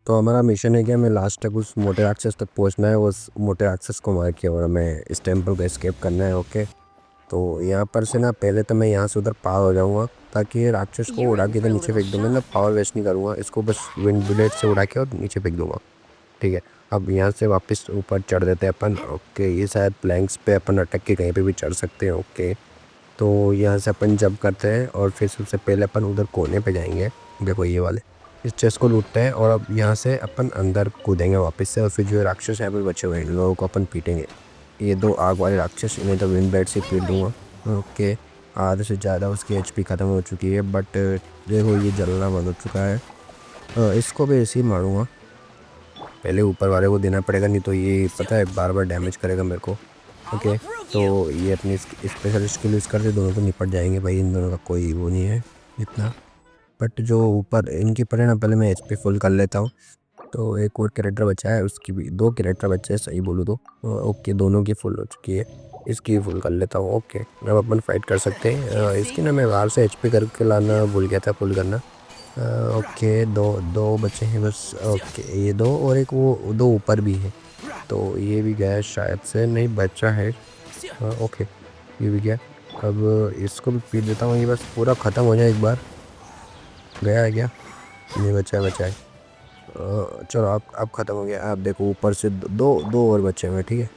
तो हमारा मिशन है कि हमें लास्ट तक उस मोटे राक्षस तक पहुंचना है, उस मोटे राक्षस को मार के, और हमें इस टेम्पल को एस्केप करना है। ओके, तो यहाँ पर से ना पहले तो मैं यहाँ से उधर पार हो जाऊँगा, ताकि ये राक्षस को You're उड़ा in के इधर for a नीचे little फेंक दूँगा। ना shock. पावर वेस्ट नहीं करूँगा, इसको बस विंड बुलेट से उड़ा के और नीचे फेंक दूँगा। ठीक है, अब यहाँ से वापस ऊपर चढ़ देते हैं अपन। ओके, ये शायद प्लैंक्स पे अपन अटक के कहीं पे भी चढ़ सकते हैं। ओके, तो यहाँ से अपन जंप करते हैं और फिर सबसे पहले अपन उधर कोने पे जाएंगे। देखो ये वाले इस चेस्ट को लूटते हैं, और अब यहाँ से अपन अंदर कूदेंगे वापस से, और फिर जो राक्षस है बचे हुए इन लोगों को अपन पीटेंगे। ये दो आग वाले राक्षस, इन्हें तो विंड ब्लेड से पीट दूंगा। ओके, आधे से ज़्यादा उसकी एचपी ख़त्म हो चुकी है, बट देखो ये जलना बंद हो चुका है। इसको भी ऐसे ही मारूंगा, पहले ऊपर वाले को देना पड़ेगा, नहीं तो ये पता है बार बार डैमेज करेगा मेरे को। I'll ओके, approve तो you. ये अपनी स्पेशल स्किल यूज़ करके दोनों तो निपट जाएंगे भाई, इन दोनों का कोई वो नहीं है इतना। बट जो ऊपर इनकी पड़े ना, पहले मैं एचपी फुल कर लेता हूँ। तो एक और कैरेक्टर बचा है, उसकी भी दो कैरेक्टर बचे हैं सही बोलूँ तो। ओके, दोनों की फुल हो चुकी है, इसकी फुल कर लेता हूँ। ओके, अब अपन फाइट कर सकते हैं। इसकी ना मैं बाहर से एचपी करके लाना भूल गया था, फुल करना। ओके, दो दो बचे हैं बस। ओके, ये दो और एक वो दो ऊपर भी है, तो ये भी गया शायद से, नहीं बचा है। ओके, ये भी गया। अब इसको भी पीट देता हूँ, ये बस पूरा ख़त्म हो जाए एक बार। गया है क्या? नहीं, बचा है बचा है। चलो अब ख़त्म हो गया। आप देखो ऊपर से दो दो और बचे हुए। ठीक है,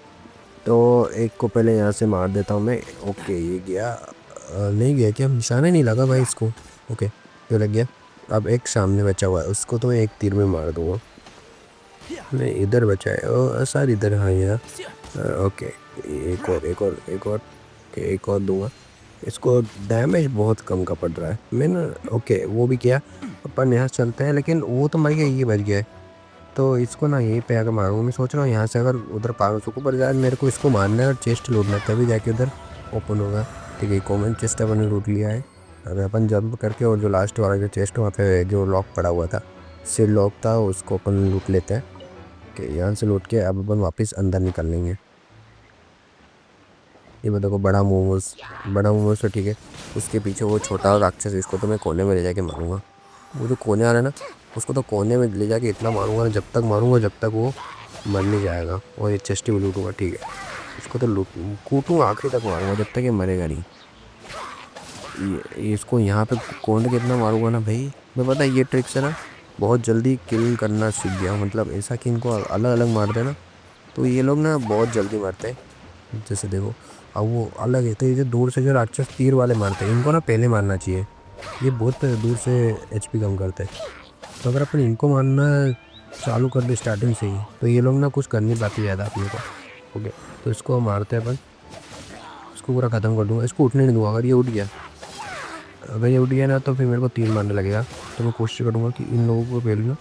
तो एक को पहले यहाँ से मार देता हूँ मैं। ओके, ये गया। नहीं गया क्या? निशाना ही नहीं लगा भाई इसको। ओके, ये लग गया। अब एक सामने बचा हुआ है, उसको तो मैं एक तीर में मार दूंगा। नहीं, इधर बचा है सर, इधर। हाँ यार। ओके, एक और एक और एक और। ओके, एक और दूंगा। इसको डैमेज बहुत कम का पड़ रहा है मैंने। ओके, वो भी किया। अपन यहाँ से चलते हैं, लेकिन वो तो मर गया, ये बच गया है। तो इसको ना यहीं पे आकर मारूंगा। मैं सोच रहा हूँ यहाँ से अगर उधर पार हो सकूँ, पर यार मेरे को इसको मारना है और चेस्ट लूटना है, तभी जाके उधर ओपन होगा। ठीक है, कॉमन चेस्ट अपन ने लूट लिया है। अब अपन जंप करके, और जो लास्ट वाला जो चेस्ट वहाँ पे जो लॉक पड़ा हुआ था, सिर लॉक था, उसको अपन लूट लेते हैं। कि यहाँ से लूट के अब अपन वापस अंदर निकल लेंगे। ये बताओ, बड़ा मोमोज तो ठीक है, उसके पीछे वो छोटा राक्षस, इसको तो मैं कोने में ले जाके मारूंगा। वो जो कोने आ रहा है ना, उसको तो कोने में ले जाके इतना मारूंगा ना, जब तक मारूंगा जब तक वो मर नहीं जाएगा। और ये चेस्ट भी लूटूंगा। ठीक है, इसको तो लूट कूटूंगा, आखिरी तक मारूंगा जब तक ये मरेगा नहीं। इसको यहाँ पे कौन कितना मारूंगा ना भाई, मैं पता है ये ट्रिक से ना बहुत जल्दी किल करना सीख गया हूँ। मतलब ऐसा कि इनको अलग अलग मार देना, तो ये लोग ना बहुत जल्दी मरते हैं। जैसे देखो, अब वो अलग है, तो ये जो दूर से जो राक्षस तीर वाले मारते हैं, इनको ना पहले मारना चाहिए। ये बहुत दूर से एचपी कम करते हैं, तो अगर अपन इनको मारना चालू कर दे स्टार्टिंग से ही, तो ये लोग ना कुछ कर नहीं पाते ज़्यादा अपने को। ओके, तो इसको मारते हैं अपन, इसको पूरा ख़त्म कर दूंगा। इसको उठने नहीं दूंगा। अगर ये उठ गया, ना, तो फिर मेरे को तीर मारने लगेगा। तो मैं कोशिश करूँगा कि इन लोगों को पहले ना,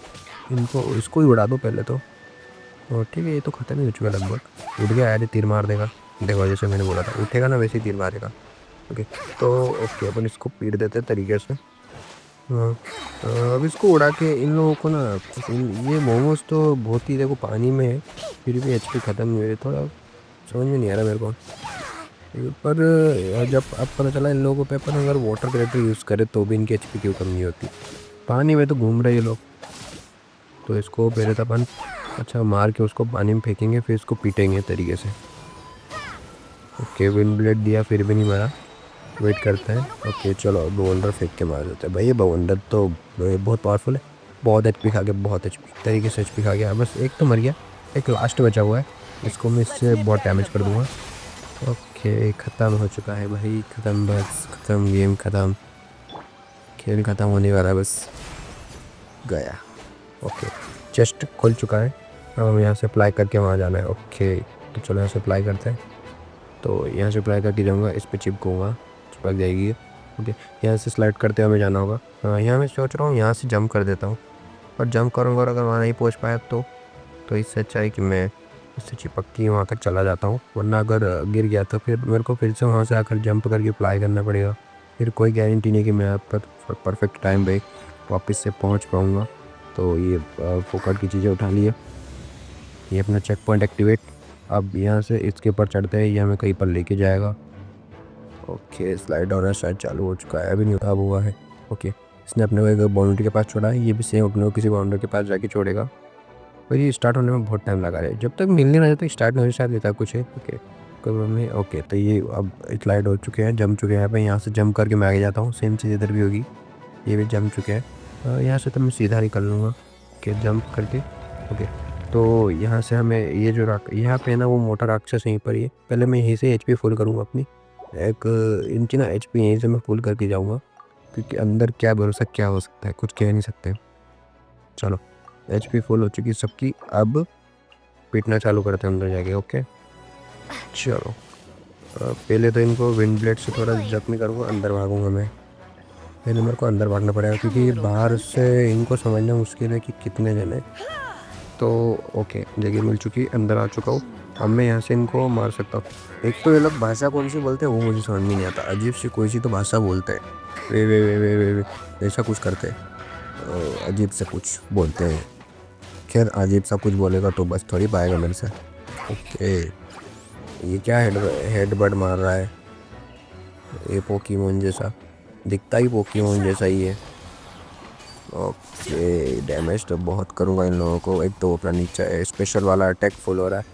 इनको इसको ही उड़ा दो पहले तो। और ठीक है, ये तो ख़त्म ही हो चुका लगभग। उठ गया यार, ये तीर मार देगा। देखो, जैसे मैंने बोला था, उठेगा ना वैसे ही तीर मारेगा। ओके, तो ओके अपन इसको पीट देते हैं तरीके से। हाँ, अब इसको उड़ा के इन लोगों को ना, ये मोमोज तो बहुत ही देखो पानी में है, फिर भी एचपी ख़त्म नहीं हुए। थोड़ा समझ में नहीं आ रहा मेरे को। पर जब अब पता चला इन लोगों पे अपन अगर वाटर कैरेक्टर यूज़ करे तो भी इनकी एचपी क्यों कम नहीं होती। पानी में तो घूम रहे ये लोग। तो इसको पहले तो अपन अच्छा मार के उसको पानी में फेंकेंगे, फिर इसको पीटेंगे तरीके से। ओके, विंड ब्लेड दिया, फिर भी नहीं मारा। वेट करते हैं। ओके, चलो बवंडर फेंक के मार देते हैं भाई। ये बवंडर तो बहुत पावरफुल है। बहुत एचपी खा गया, बहुत एचपी तरीके से एचपी खा गया। बस एक तो मर गया, एक लास्ट बचा हुआ है, इसको मैं इससे बहुत डैमेज कर दूंगा। ओके, ख़त्म हो चुका है भाई, ख़त्म, बस ख़त्म, गेम ख़त्म, खेल ख़त्म होने वाला है बस। गया। ओके, चेस्ट खुल चुका है, अब हम यहाँ से अप्लाई करके वहाँ जाना है। ओके, तो चलो यहाँ से अप्लाई करते हैं। तो यहाँ से अप्लाई करके जाऊँगा, इस पर चिपकूँगा, चिपक जाएगी। ओके, यहाँ से स्लाइड करते हुए हमें जाना होगा। हाँ, यहाँ मैं सोच रहा हूँ यहाँ से जंप कर देता हूँ, पर जंप करूँगा और अगर वहाँ नहीं पहुँच पाया तो इससे अच्छा है कि मैं इससे चिपक के वहाँ तक चला जाता हूँ। वरना अगर गिर गया तो फिर मेरे को फिर से वहाँ से आकर जंप करके अप्लाई करना पड़ेगा। फिर कोई गारंटी नहीं कि मैं आप पर परफेक्ट टाइम पे वापस से पहुँच पाऊँगा। तो ये फोकट की चीज़ें उठा लिया, ये अपना चेक पॉइंट एक्टिवेट। अब यहाँ से इसके ऊपर चढ़ते हैं, ये हमें कहीं पर लेके जाएगा। ओके, स्लाइड होना शायद चालू हो चुका है, अभी नहीं हुआ है। ओके, इसने अपने को एक बाउंड्री के पास छोड़ा है, ये भी सेम अपने को किसी बाउंड्री के पास जाके छोड़ेगा। पर ये स्टार्ट होने में बहुत टाइम लगा है, जब तक मिलने ना जाता स्टार्ट नहीं हो शायद लेता कुछ है। ओके कोई में ओके, तो ये अब स्लाइड हो चुके हैं, जम चुके हैं। यहाँ पे यहाँ से जंप करके मैं आगे जाता हूँ, सेम चीज़ इधर भी होगी। ये भी जम चुके हैं, यहाँ से तो मैं सीधा निकल लूँगा। ओके जंप करके ओके, तो यहाँ से हमें ये जो यहाँ पे है ना वो मोटा राक्षस यहीं पर ही है। पहले मैं यहीं से एचपी फुल करूँगा अपनी, एक इनकी ना एचपी यहीं से मैं फुल करके जाऊँगा, क्योंकि अंदर क्या भरोसा क्या हो सकता है, कुछ कह नहीं सकते। चलो एचपी फुल हो चुकी सबकी, अब पीटना चालू करते हैं अंदर जाके। ओके चलो पहले तो इनको विंड ब्लेड से थोड़ा जख्मी करूँगा, अंदर भागूंगा मैं। पहले मेरे को अंदर भागना पड़ेगा, क्योंकि बाहर से इनको समझना मुश्किल है कि कितने जन है। तो ओके जगह मिल चुकी, अंदर आ चुका हूँ। अब मैं यहाँ से इनको मार सकता हूँ। एक तो ये लोग भाषा कौन सी बोलते हैं वो मुझे समझ में नहीं आता, अजीब सी कोई सी तो भाषा बोलते हैं, वे ऐसा कुछ करते हैं, अजीब से कुछ बोलते हैं। खैर अजीब सा कुछ बोलेगा तो बस थोड़ी पाएगा मेरे से। ओके ये क्या हेडबट मार रहा है, ये पोकेमोन जैसा दिखता ही, पोकेमोन जैसा ही है। ओके डैमेज तो बहुत करूँगा इन लोगों को। एक तो अपना नीचे स्पेशल वाला अटैक फुल हो रहा है,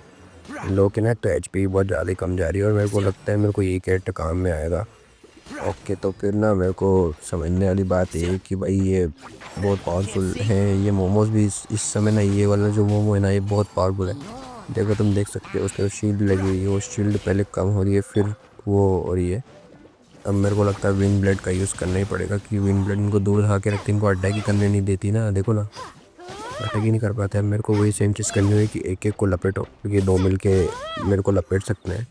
इन लोगों की ना तो एचपी बहुत ज़्यादा कम जा रही है, और मेरे को लगता है मेरे को ये कैरेक्टर काम में आएगा। ओके तो फिर ना मेरे को समझने वाली बात ये कि भाई ये बहुत पावरफुल है। ये मोमोज भी इस समय ना, ये वाला जो मोमो है ना ये बहुत पावरफुल है। देखो तुम देख सकते हो उसके शील्ड लगी हुई है, वो शील्ड पहले कम हो रही है फिर वो हो रही है। अब मेरे को लगता है विंड ब्लेड का यूज़ करना ही पड़ेगा, कि विंड ब्लेड इनको दूर ढा के रखती, इनको अटैक ही करने नहीं देती ना। देखो ना अटैक ही नहीं कर पाते हैं। मेरे को वही सेम चीज़ करनी हुई कि एक एक को लपेटो, क्योंकि दो मिल के मेरे को लपेट सकते हैं।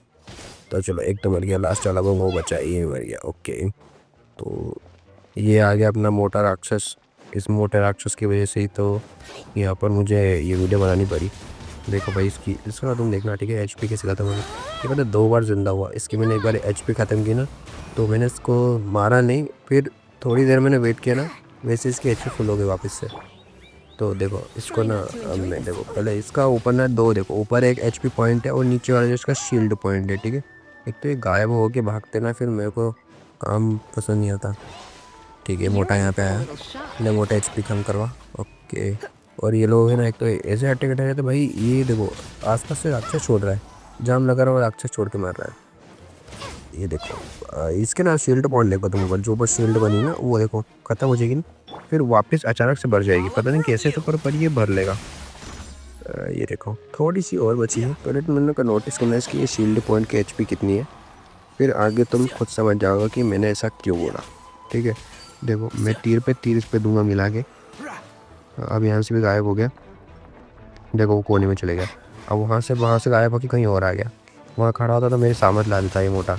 तो चलो एक तो मर गया, लास्ट वाला वो बचा, ये मर गया। ओके तो ये आ गया अपना मोटा राक्षस। इस मोटे राक्षस की वजह से ही तो यहाँ पर मुझे ये वीडियो बनानी पड़ी। देखो भाई इसका तुम देखना ठीक है, एचपी कैसे ख़त्म होगी। ये पता 2 बार ज़िंदा हुआ, इसकी मैंने एक बार एचपी ख़त्म की ना, तो मैंने इसको मारा नहीं, फिर थोड़ी देर मैंने वेट किया ना, वैसे इसकी एचपी फुल हो गई वापस से। तो देखो इसको ना, अब मैं देखो पहले इसका ऊपर ना दो, देखो ऊपर एक एचपी पॉइंट है और नीचे वाला जो इसका शील्ड पॉइंट है, ठीक है। एक तो ये गायब हो के भागते ना, फिर मेरे को काम पसंद नहीं आता। ठीक है मोटा यहाँ पे आया, ले मोटा एचपी कम करवा। ओके और ये लोग है ना, एक तो ऐसे अटैक अटैक रहते भाई। ये देखो आसपास से राक्षस छोड़ रहा है, जाम लगा रहा है और राक्षस छोड़ के मार रहा है। ये देखो इसके ना शील्ड पॉइंट देखो तुम ऊपर, जो ऊपर शील्ड बनी ना वो देखो खत्म हो जाएगी ना, फिर वापस अचानक से भर जाएगी, पता नहीं कैसे तो पर ये भर लेगा। ये देखो थोड़ी सी और बची है, पहले तो मैंने का नोटिस करना है इसकी ये शील्ड पॉइंट की एचपी कितनी है, फिर आगे तुम खुद समझ जाओगे कि मैंने ऐसा क्यों बोला। ठीक है देखो मैं तीर पे तीर इस पे दूंगा मिला के। अब यहाँ से भी गायब हो गया, देखो वो कोने में चले गया। अब वहाँ से गायब होकर कहीं और आ गया, वहाँ खड़ा होता तो मेरे सामने ला देता ये मोटा।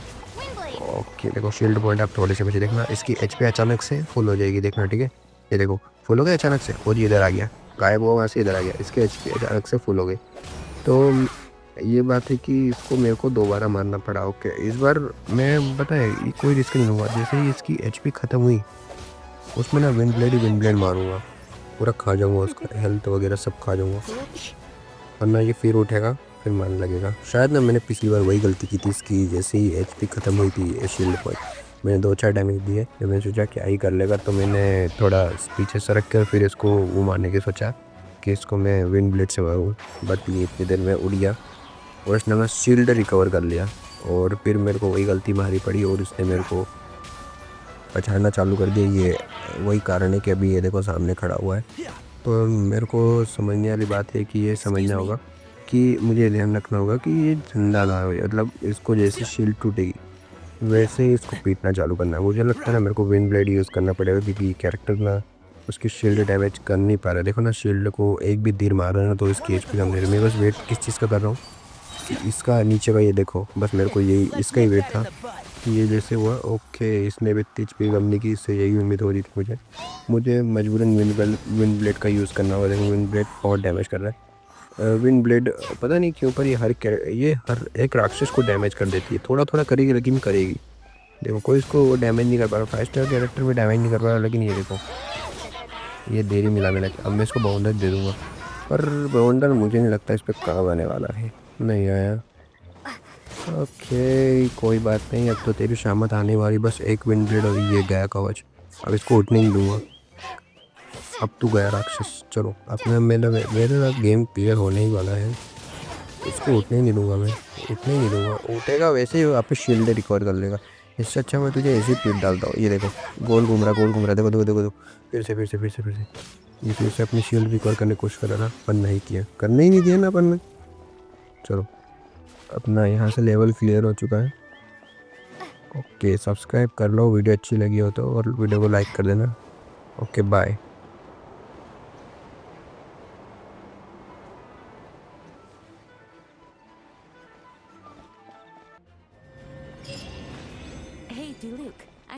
ओके देखो शील्ड पॉइंट आप थोड़े से बचे, देखना इसकी एचपी अचानक से फुल हो जाएगी, देखना ठीक है। ये देखो फुल हो गया अचानक से, और ये इधर आ गया, गायब हुआ वहाँ से इधर आ गया, इसकी एचपी अचानक से फुल हो गई। तो ये बात है कि इसको मेरे को दोबारा मारना पड़ा। ओके इस बार मैं बताए कोई रिस्क नहीं लूँगा, जैसे ही इसकी एचपी ख़त्म हुई उसमें ना विंड ब्लेड मारूंगा, पूरा खा जाऊंगा उसका हेल्थ वगैरह सब खा जाऊंगा, वरना ये फिर उठेगा फिर मारने लगेगा। शायद ना मैंने पिछली बार वही गलती की थी इसकी, जैसे ही एचपी ख़त्म हुई थी शील्ड पॉइंट मैंने 2-4 डैमेज दिए, जब मैंने सोचा क्या ही कर लेगा तो मैंने थोड़ा पीछे सरक कर फिर इसको वो मारने की सोचा कि इसको मैं विंड ब्लेड से मारूँ। बट ये इतनी देर में उड़ गया और इसने मैं शील्ड रिकवर कर लिया, और फिर मेरे को वही गलती मारी पड़ी और इसने मेरे को पछाड़ना चालू कर दिया। ये वही कारण है कि अभी ये देखो सामने खड़ा हुआ है। तो मेरे को समझने वाली बात है कि ये समझना होगा कि मुझे ध्यान रखना होगा कि ये जिंदा ना हो, मतलब इसको जैसे शील्ड टूटेगी वैसे ही इसको पीटना चालू करना है। मुझे लगता है ना मेरे को विंड ब्लेड यूज़ करना पड़ेगा, क्योंकि कैरेक्टर ना उसकी शील्ड डैमेज कर नहीं पा रहा है। देखो ना शील्ड को एक भी तीर मार रहा है ना तो इसकी एचपी कम दे रही है। मैं बस वेट किस चीज़ का कर रहा हूँ कि इसका नीचे का ये देखो, बस मेरे को यही इसका ही वेट था कि ये जैसे हुआ। ओके इसने भी तेज पे गमने की, इससे यही उम्मीद हो रही थी मुझे मजबूरन विंड ब्लेड का यूज़ करना हुआ। लेकिन विंड ब्लेड बहुत डैमेज कर रहा है। विंड ब्लेड पता नहीं क्यों पर ये हर एक राक्षस को डैमेज कर देती है, थोड़ा थोड़ा करेगी लेकिन करेगी। देखो कोई इसको डैमेज नहीं कर पा रहा, 5 स्टार कैरेक्टर में डैमेज नहीं कर पा रहा, लेकिन ये देखो ये देरी मिला मैंने। अब मैं इसको बाउंडर दे दूँगा, पर बाउंडर मुझे नहीं लगता इस पर काम आने वाला है, नहीं आया। ओके कोई बात नहीं, अब तो तेरी शामत आने वाली, बस एक विंड ब्लेड और ये गया कवच। अब इसको उठने नहीं दूंगा। अब तू गया राक्षस। चलो अपने मेरे साथ गेम क्लियर होने ही वाला है। इसको उठने ही नहीं दूंगा मैं, उठने ही नहीं दूंगा। उठेगा वैसे ही आप शील्ड रिकवर कर लेगा। इससे अच्छा मैं तुझे ऐसे ही पीट डालता हूँ। ये देखो गोल घूम रहा, गोल घूम रहा, देखो देखो देखो देखो। फिर से ये फिर से अपनी शील्ड रिकवर करने की कोशिश कर रहा था, पर नहीं किया, करने ही नहीं दिया ना अपन ने। चलो अपना यहाँ से लेवल क्लियर हो चुका है। ओके, सब्सक्राइब कर लो वीडियो अच्छी लगी हो तो, और वीडियो को लाइक कर देना। Okay bye. Hey, Diluc.